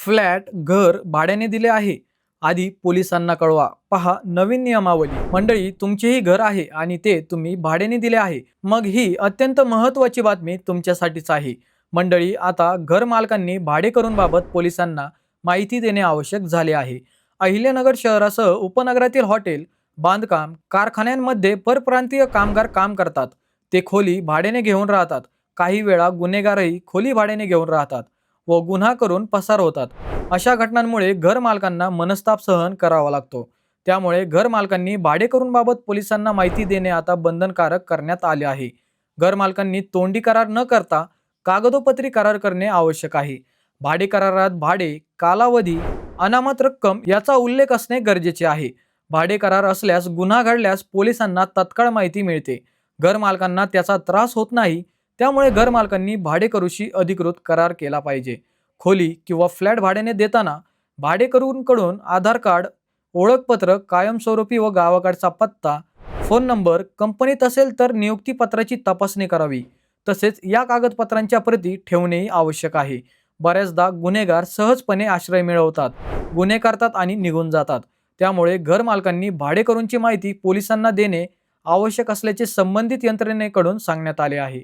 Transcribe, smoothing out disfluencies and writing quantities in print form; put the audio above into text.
Flat, घर भाड्याने दिले आहे. आधी पोलिसांना कळवा. पहा नवीन नियमावली. मंडळी, तुमचेही घर आहे आणि ते तुम्ही भाड्याने दिले आहे. मग ही अत्यंत महत्त्वाची बातमी तुमच्यासाठीच आहे. मंडळी, आता घर मालकांनी भाडेकरूंबाबत पोलिसांना माहिती देणे आवश्यक झाले आहे. अहिल्यानगर शहरासह उपनगरातील हॉटेल, बांधकाम, कारखान्यांमध्ये परप्रांतीय कामगार काम करतात. ते खोली भाड्याने घेऊन राहतात. काही वेळा गुन्हेगारही खोली भाड्याने घेऊन राहतात व गुन्हा करून पसार होतात. अशा घटनांमुळे घर मालकांना मनस्ताप सहन करावा लागतो. त्यामुळे घर मालकांनी भाडेकरूंबाबत पोलिसांना माहिती देणे आता बंधनकारक करण्यात आले आहे. घर मालकांनी तोंडी करार न करता कागदोपत्री करार करणे आवश्यक आहे. भाडे करारात भाडे, कालावधी, अनामत रक्कम याचा उल्लेख असणे गरजेचे आहे. भाडे करार असल्यास गुन्हा घडल्यास पोलिसांना तत्काळ माहिती मिळते. घर मालकांना त्याचा त्रास होत नाही. त्यामुळे घर मालकांनी भाडेकरूशी अधिकृत करार केला पाहिजे. खोली किंवा फ्लॅट भाड्याने देताना भाडेकरूंकडून आधार कार्ड, ओळखपत्र, कायमस्वरूपी व गावाकडचा पत्ता, फोन नंबर, कंपनीत असेल तर नियुक्ती पत्राची तपासणी करावी. तसेच या कागदपत्रांच्या प्रती ठेवणेही आवश्यक आहे. बऱ्याचदा गुन्हेगार सहजपणे आश्रय मिळवतात, गुन्हे करतात आणि निघून जातात. त्यामुळे घर मालकांनी भाडेकरूंची माहिती पोलिसांना देणे आवश्यक असल्याचे संबंधित यंत्रणेकडून सांगण्यात आले आहे.